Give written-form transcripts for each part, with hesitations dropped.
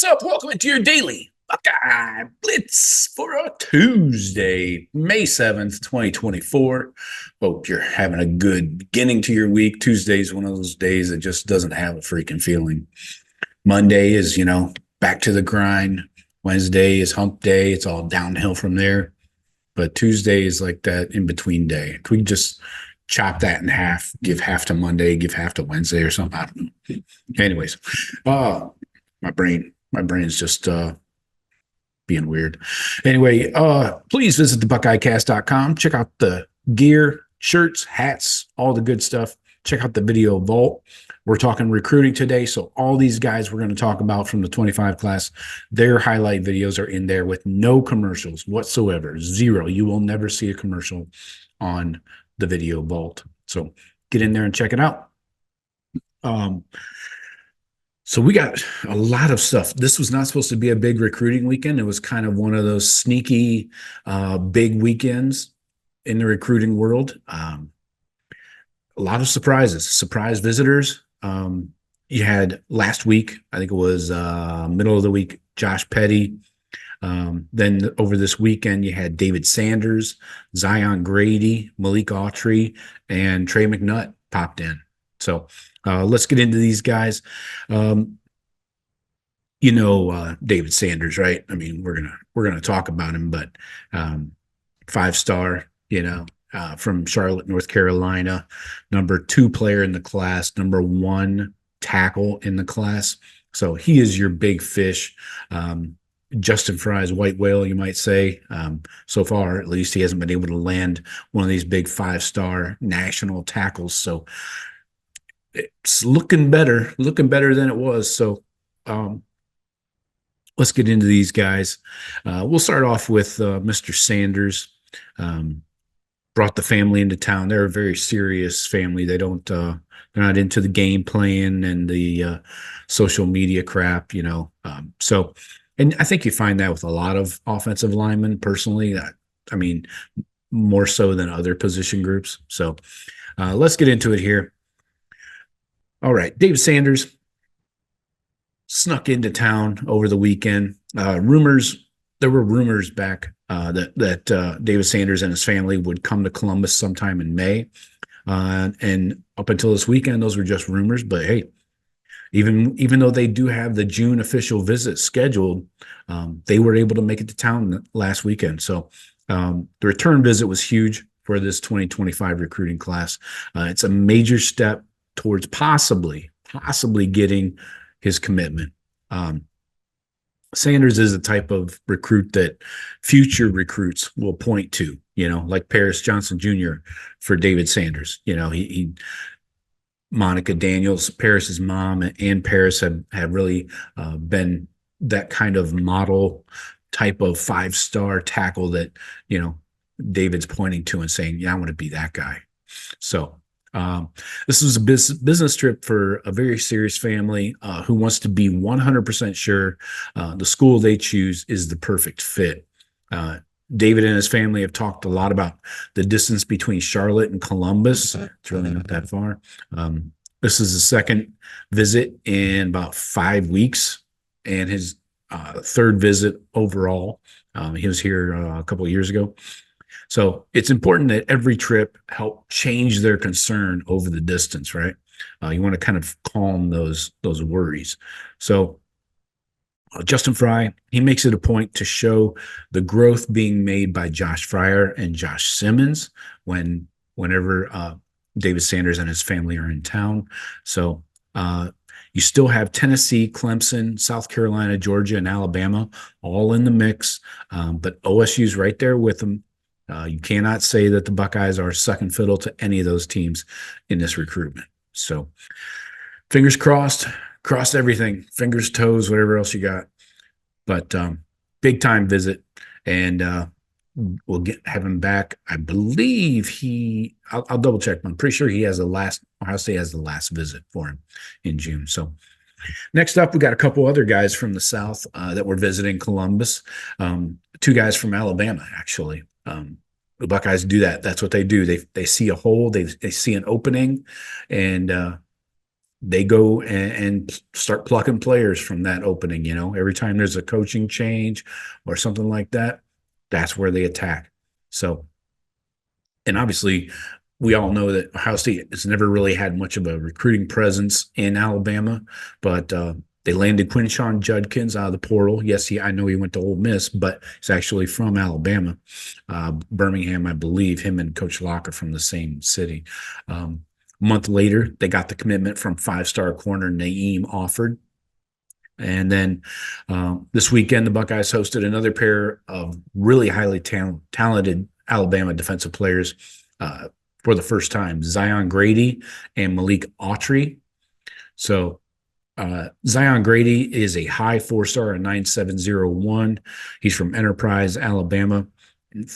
What's up? Welcome to your Daily Buckeye Blitz for a Tuesday, May 7th, 2024. Hope you're having a good beginning to your week. Tuesday is one of those days that just doesn't have a freaking feeling. Monday is, back to the grind. Wednesday is hump day. It's all downhill from there. But Tuesday is like that in-between day. Can we just chop that in half, give half to Monday, give half to Wednesday or something? I don't know. Anyways, my brain's just being weird. Anyway, please visit the BuckeyeCast.com. Check out the gear, shirts, hats, all the good stuff. Check out the video vault. We're talking recruiting today, so all these guys we're going to talk about from the 25 class, their highlight videos are in there with no commercials whatsoever. Zero. You will never see a commercial on the video vault. So get in there and check it out. So we got a lot of stuff. This was not supposed to be a big recruiting weekend. It was kind of one of those sneaky, big weekends in the recruiting world. A lot of surprises, surprise visitors. You had last week, I think it was middle of the week, Josh Petty. Then over this weekend, you had David Sanders, Zion Grady, Malik Autry, and Trey McNutt popped in. So let's get into these guys. David Sanders, right? I mean, we're gonna talk about him, but 5-star, from Charlotte, North Carolina, number 2 player in the class, number 1 tackle in the class. So he is your big fish. Justin Fry's white whale, you might say. So far, at least, he hasn't been able to land one of these big 5-star national tackles. So it's looking better than it was. So let's get into these guys. We'll start off with Mr. Sanders. Brought the family into town. They're a very serious family. They're not into the game playing and the social media crap, So, and I think you find that with a lot of offensive linemen personally. I mean, more so than other position groups. So let's get into it here. All right, David Sanders snuck into town over the weekend. There were rumors back that David Sanders and his family would come to Columbus sometime in May. And up until this weekend, those were just rumors. But hey, even though they do have the June official visit scheduled, they were able to make it to town last weekend. So the return visit was huge for this 2025 recruiting class. It's a major step towards possibly getting his commitment. Sanders is the type of recruit that future recruits will point to, like Paris Johnson Jr. for David Sanders. Monica Daniels, Paris's mom, and Paris have really been that kind of model type of 5-star tackle that, David's pointing to and saying, yeah, I want to be that guy. So this was a business trip for a very serious family who wants to be 100% sure the school they choose is the perfect fit. David and his family have talked a lot about the distance between Charlotte and Columbus. It's really not that far. This is the second visit in about 5 weeks and his third visit overall. He was here a couple of years ago. So it's important that every trip help change their concern over the distance, right? You want to kind of calm those worries. So Justin Fry, he makes it a point to show the growth being made by Josh Fryer and Josh Simmons whenever David Sanders and his family are in town. So you still have Tennessee, Clemson, South Carolina, Georgia, and Alabama all in the mix, but OSU's right there with them. You cannot say that the Buckeyes are second fiddle to any of those teams in this recruitment. So fingers crossed everything, fingers, toes, whatever else you got. But big time visit, and we'll have him back. I believe I'll double check, but I'm pretty sure Ohio State has the last visit for him in June. So next up, we got a couple other guys from the South that were visiting Columbus. 2 guys from Alabama, actually. The Buckeyes do that. That's what they do. They see a hole, they see an opening, and they go and start plucking players from that opening. Every time there's a coaching change or something like that, that's where they attack. So, and obviously, we all know that Ohio State has never really had much of a recruiting presence in Alabama, but they landed Quinshawn Judkins out of the portal. Yes, I know he went to Ole Miss, but he's actually from Alabama, Birmingham, I believe. Him and Coach Locke are from the same city. A month later, they got the commitment from five-star corner Naeem Offord. And then this weekend, the Buckeyes hosted another pair of really highly talented Alabama defensive players for the first time, Zion Grady and Malik Autry. So Zion Grady is a high four-star, a 9701. He's from Enterprise, Alabama.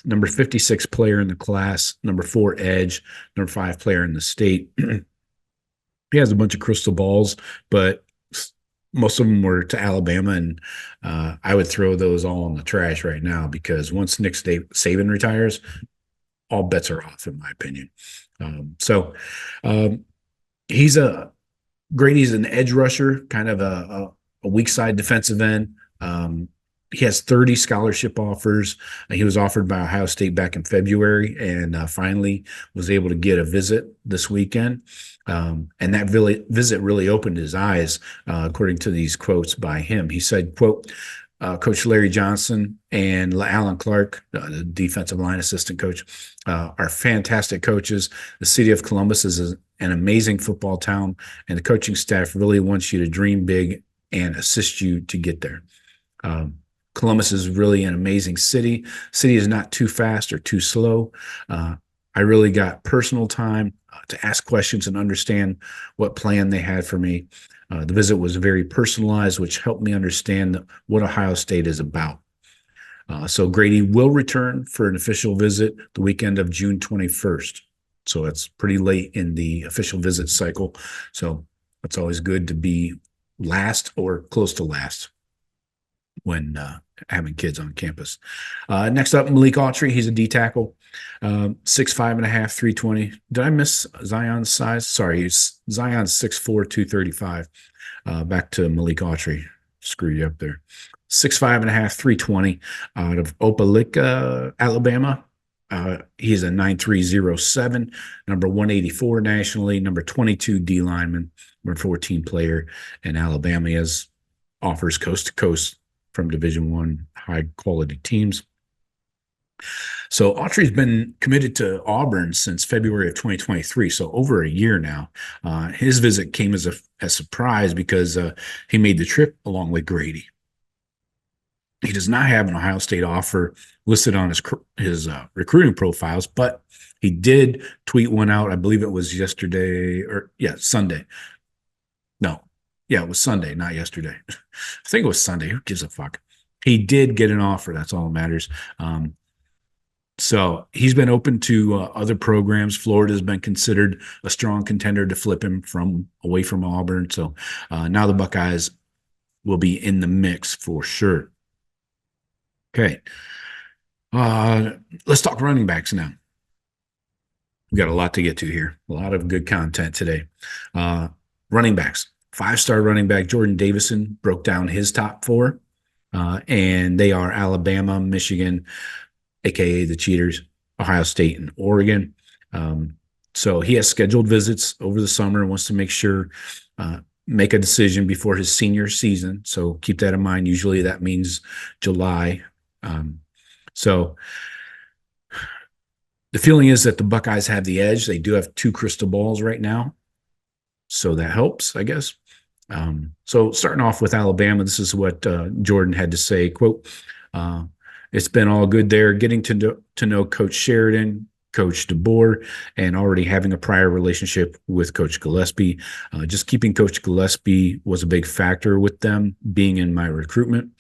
Number 56 player in the class, number 4 edge, number 5 player in the state. He has a bunch of crystal balls, but most of them were to Alabama, and I would throw those all in the trash right now because once Nick Saban retires, all bets are off, in my opinion. Grady's an edge rusher, kind of a weak side defensive end. He has 30 scholarship offers. He was offered by Ohio State back in February and finally was able to get a visit this weekend. And that visit really opened his eyes, according to these quotes by him. He said, quote, Coach Larry Johnson and Alan Clark, the defensive line assistant coach, are fantastic coaches. The city of Columbus is an amazing football town, and the coaching staff really wants you to dream big and assist you to get there. Columbus is really an amazing city. City is not too fast or too slow. I really got personal time to ask questions and understand what plan they had for me. The visit was very personalized, which helped me understand what Ohio State is about. So Grady will return for an official visit the weekend of June 21st. So it's pretty late in the official visit cycle. So it's always good to be last or close to last when having kids on campus. Next up, Malik Autry. He's a D tackle, 6'5.5", 320. Did I miss Zion's size? Sorry, Zion's 6'4", 235. Back to Malik Autry. Screw you up there. 6'5.5", 320 out of Opelika, Alabama. He's a 9307, number 184 nationally, number 22 D lineman, number 14 player in Alabama. He has offers coast to coast from Division I high quality teams. So Autry's been committed to Auburn since February of 2023, so over a year now. His visit came as a surprise because he made the trip along with Grady. He does not have an Ohio State offer listed on his recruiting profiles, but he did tweet one out. I believe it was Sunday. No, yeah, it was Sunday, not yesterday. I think it was Sunday. Who gives a fuck? He did get an offer. That's all that matters. So he's been open to other programs. Florida has been considered a strong contender to flip him away from Auburn. So now the Buckeyes will be in the mix for sure. Okay. Let's talk running backs now. We got a lot to get to here. A lot of good content today. Running backs. 5-star running back Jordon Davison broke down his top 4. And they are Alabama, Michigan, aka the Cheaters, Ohio State, and Oregon. So he has scheduled visits over the summer and wants to make a decision before his senior season. So keep that in mind. Usually that means July. So the feeling is that the Buckeyes have the edge. They do have 2 crystal balls right now. So that helps, I guess. So starting off with Alabama, this is what Jordon had to say, quote, it's been all good there, getting to know Coach Sheridan, Coach DeBoer, and already having a prior relationship with Coach Gillespie. Just keeping Coach Gillespie was a big factor with them being in my recruitment.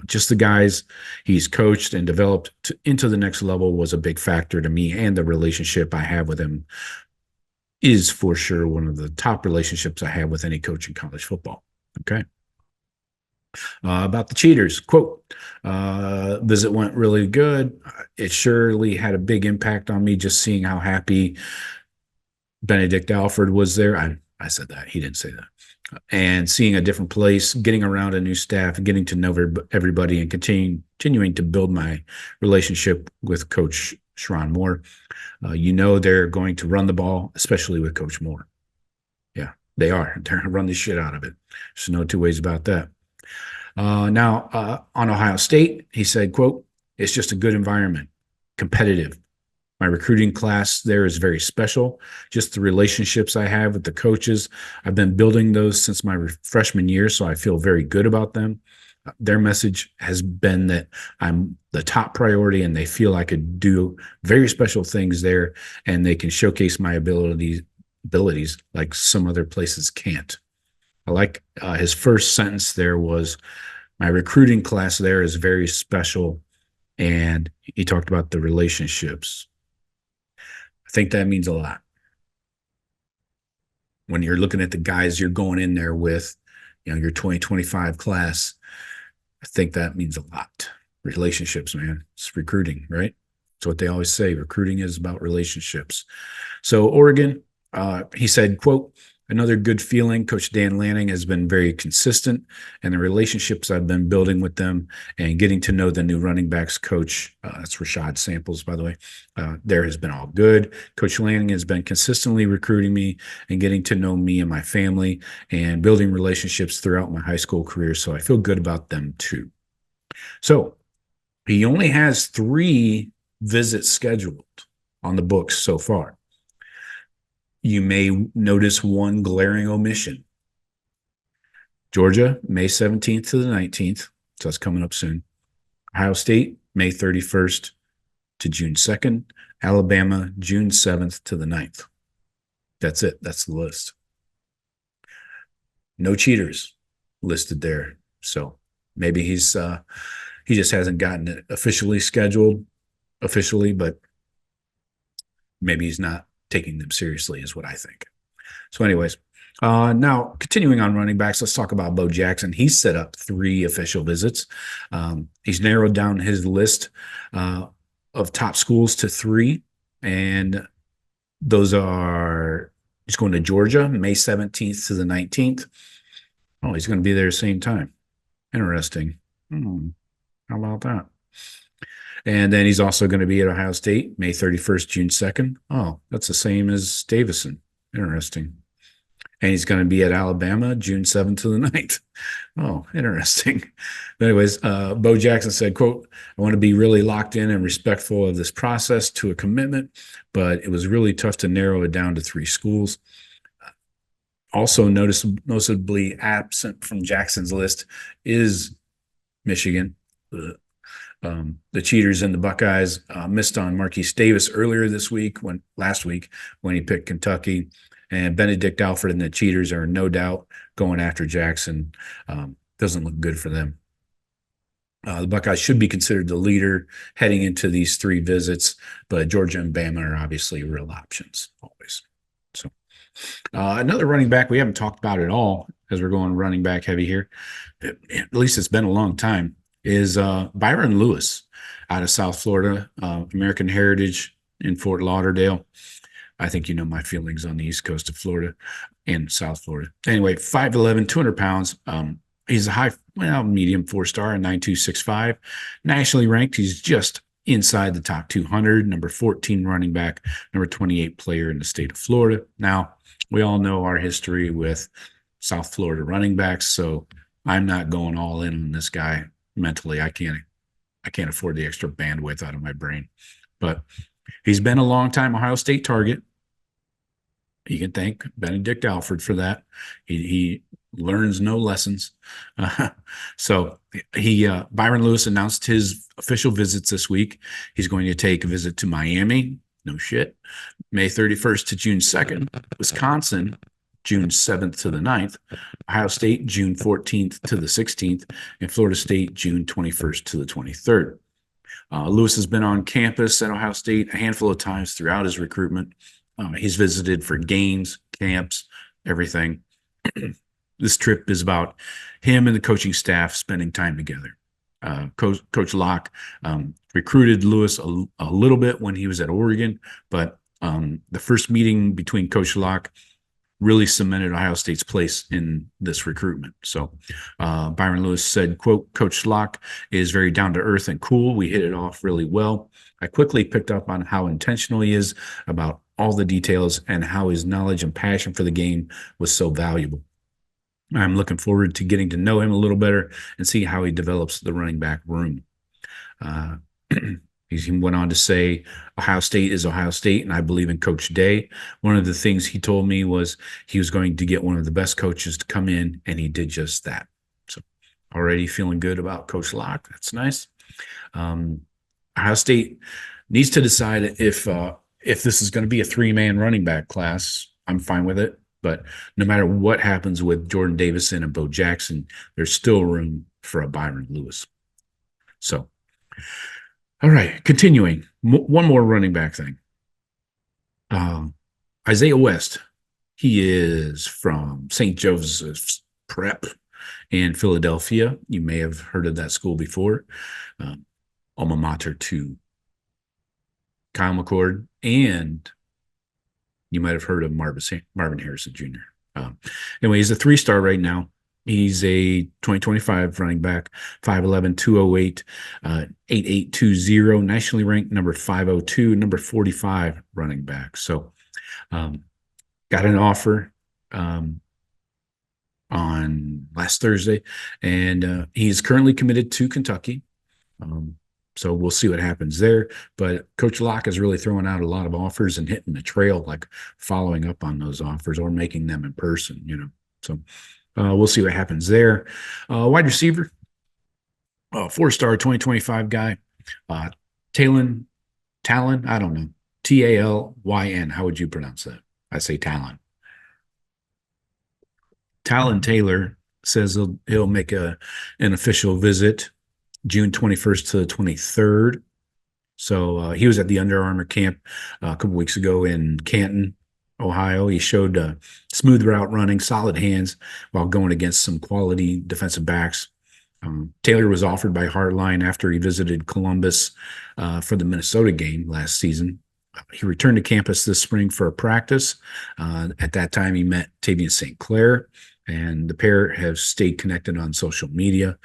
Just the guys he's coached and developed into the next level was a big factor to me, and the relationship I have with him is for sure one of the top relationships I have with any coach in college football. Okay. About the Cheaters, quote, visit went really good. It surely had a big impact on me just seeing how happy Benedict Alford was there. I said that. He didn't say that. And seeing a different place, getting around a new staff, getting to know everybody, and continuing to build my relationship with Coach Sharon Moore. They're going to run the ball, especially with Coach Moore. Yeah, they are. They're going to run the shit out of it. There's no two ways about that. Now, on Ohio State, he said, quote, "It's just a good environment, competitive. My recruiting class there is very special. Just the relationships I have with the coaches, I've been building those since my freshman year, so I feel very good about them. Their message has been that I'm the top priority, and they feel I could do very special things there, and they can showcase my abilities like some other places can't." I like his first sentence there was, "My recruiting class there is very special," and he talked about the relationships. I think that means a lot. When you're looking at the guys you're going in there with, your 2025 class, I think that means a lot. Relationships, man. It's recruiting, right? It's what they always say. Recruiting is about relationships. So Oregon, he said, quote, "Another good feeling. Coach Dan Lanning has been very consistent, and the relationships I've been building with them and getting to know the new running backs coach," that's Rashad Samples, by the way, there has been all good. Coach Lanning has been consistently recruiting me and getting to know me and my family and building relationships throughout my high school career, so I feel good about them too. So he only has 3 visits scheduled on the books so far. You may notice one glaring omission. Georgia, May 17th to the 19th. So that's coming up soon. Ohio State, May 31st to June 2nd. Alabama, June 7th to the 9th. That's it. That's the list. No cheaters listed there. So maybe he just hasn't gotten it officially scheduled, but maybe he's not taking them seriously is what I think. So anyways, now continuing on running backs, let's talk about Bo Jackson. He's set up 3 official visits. He's narrowed down his list of top schools to 3, and those are, he's going to Georgia, May 17th to the 19th. Oh, he's going to be there same time. Interesting. How about that? And then he's also going to be at Ohio State, May 31st, June 2nd. Oh, that's the same as Davison. Interesting. And he's going to be at Alabama, June 7th to the 9th. Oh, interesting. But anyways, Bo Jackson said, quote, "I want to be really locked in and respectful of this process to a commitment, but it was really tough to narrow it down to 3 schools." Also noticeably absent from Jackson's list is Michigan. The cheaters and the Buckeyes missed on Marquise Davis last week when he picked Kentucky, and Benedict Alford and the cheaters are no doubt going after Jackson. Doesn't look good for them. The Buckeyes should be considered the leader heading into these 3 visits, but Georgia and Bama are obviously real options always. So another running back we haven't talked about at all, as we're going running back heavy here, at least it's been a long time, is Byron Lewis out of South Florida, American Heritage in Fort Lauderdale. I think you know my feelings on the East Coast of Florida and South Florida. Anyway, 5'11", 200 pounds. He's a medium 4-star, a 9.265. Nationally ranked, he's just inside the top 200, number 14 running back, number 28 player in the state of Florida. Now, we all know our history with South Florida running backs, so I'm not going all in on this guy. Mentally, I can't afford the extra bandwidth out of my brain. But he's been a long time Ohio State target. You can thank Benedict Alford for that. He learns no lessons. So Byron Lewis announced his official visits this week. He's going to take a visit to Miami. No shit. May 31st to June 2nd. Wisconsin, June 7th to the 9th, Ohio State, June 14th to the 16th, and Florida State, June 21st to the 23rd. Lewis has been on campus at Ohio State a handful of times throughout his recruitment. He's visited for games, camps, everything. This trip is about him and the coaching staff spending time together. Coach Locke recruited Lewis a little bit when he was at Oregon, but the first meeting between Coach Locke really cemented Ohio State's place in this recruitment. So Byron Lewis said, quote, Coach Locke is very down to earth and cool. We hit it off really well. I quickly picked up on how intentional he is about all the details and how his knowledge and passion for the game was so valuable. I'm looking forward to getting to know him a little better and see how he develops the running back room. He went on to say, Ohio State is Ohio State, and I believe in Coach Day. One of the things he told me was he was going to get one of the best coaches to come in, and he did just that. So already feeling good about Coach Locke. That's nice. Ohio State needs to decide if this is going to be a three-man running back class. I'm fine with it. But no matter what happens with Jordon Davison and Bo Jackson, there's still room for a Byron Lewis. So, all right, continuing. One more running back thing. Isaiah West, he is from St. Joseph's Prep in Philadelphia. You may have heard of that school before. Alma mater to Kyle McCord, and you might have heard of Marvin Harrison Jr. Anyway, he's a 3-star right now. He's a 2025 running back, 5'11", 208, 8820, nationally ranked number 502, number 45 running back. So got an offer on last Thursday, and he's currently committed to Kentucky. So we'll see what happens there. But Coach Locke is really throwing out a lot of offers and hitting the trail, like following up on those offers or making them in person, So we'll see what happens there. Wide receiver, 4-star 2025 guy, Talyn, I don't know, Talyn. How would you pronounce that? I say Talyn. Talyn Taylor says he'll make an official visit June 21st to the 23rd. So he was at the Under Armour camp a couple weeks ago in Canton, Ohio. He showed smooth route running, solid hands while going against some quality defensive backs. Taylor was offered by Heartline after he visited Columbus for the Minnesota game last season. He returned to campus this spring for a practice. At that time, he met Tavian St. Clair, and the pair have stayed connected on social media.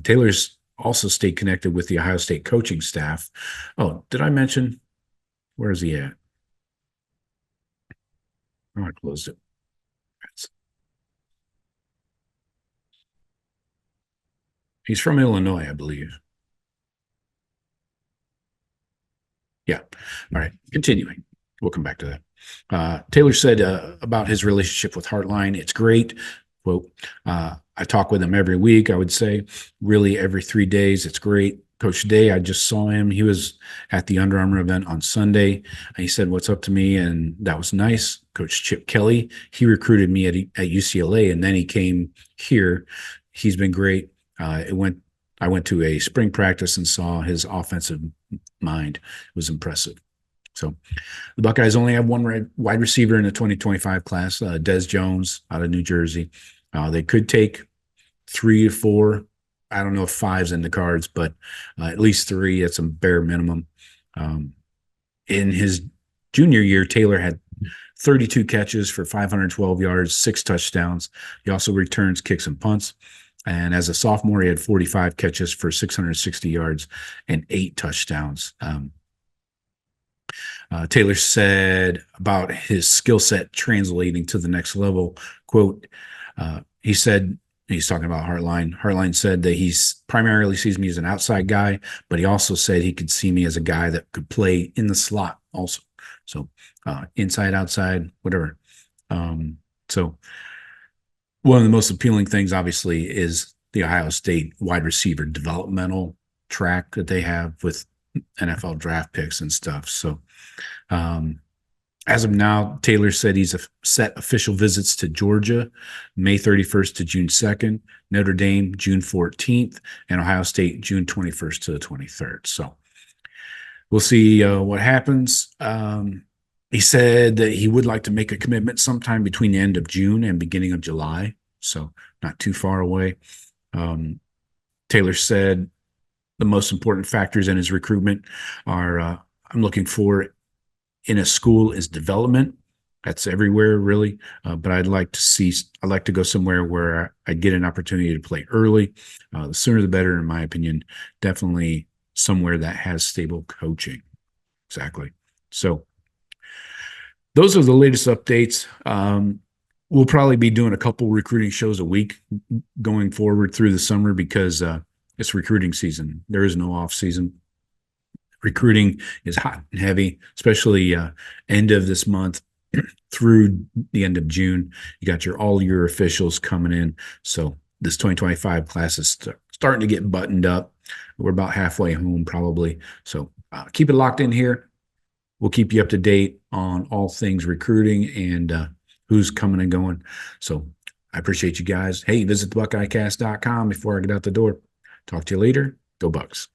Taylor's also stayed connected with the Ohio State coaching staff. Oh, did I mention, where is he at? Oh, I closed it. He's from Illinois, I believe. Yeah. All right. Continuing. We'll come back to that. Taylor said about his relationship with Heartline, it's great. Quote, I talk with him every week, I would say, really every 3 days. It's great. Coach Day, I just saw him. He was at the Under Armour event on Sunday. He said, what's up to me? And that was nice. Coach Chip Kelly, he recruited me at UCLA, and then he came here. He's been great. I went to a spring practice and saw his offensive mind. It was impressive. So the Buckeyes only have one wide receiver in the 2025 class, Des Jones out of New Jersey. They could take 3 or 4. I don't know if 5's in the cards, but at least 3. That's a bare minimum. In his junior year, Taylor had 32 catches for 512 yards, 6 touchdowns. He also returns kicks and punts. And as a sophomore, he had 45 catches for 660 yards and 8 touchdowns. Taylor said about his skill set translating to the next level, quote, he said, he's talking about Heartline. Heartline said that he primarily sees me as an outside guy, but he also said he could see me as a guy that could play in the slot also. So inside, outside, whatever. So one of the most appealing things, obviously, is the Ohio State wide receiver developmental track that they have with NFL draft picks and stuff. So as of now, Taylor said he's set official visits to Georgia, May 31st to June 2nd, Notre Dame, June 14th, and Ohio State, June 21st to the 23rd. So we'll see what happens. He said that he would like to make a commitment sometime between the end of June and beginning of July, so not too far away. Taylor said the most important factors in his recruitment are I'm looking for in a school is development, That's everywhere, really. But I'd like to go somewhere where I get an opportunity to play early. The sooner the better, in my opinion. Definitely somewhere that has stable coaching. Exactly. So those are the latest updates. We'll probably be doing a couple recruiting shows a week going forward through the summer because it's recruiting season. There is no off season. Recruiting is hot and heavy, especially end of this month through the end of June. You got all your officials coming in. So this 2025 class is starting to get buttoned up. We're about halfway home probably. So keep it locked in here. We'll keep you up to date on all things recruiting and who's coming and going. So I appreciate you guys. Hey, visit the BuckeyeCast.com before I get out the door. Talk to you later. Go Bucks.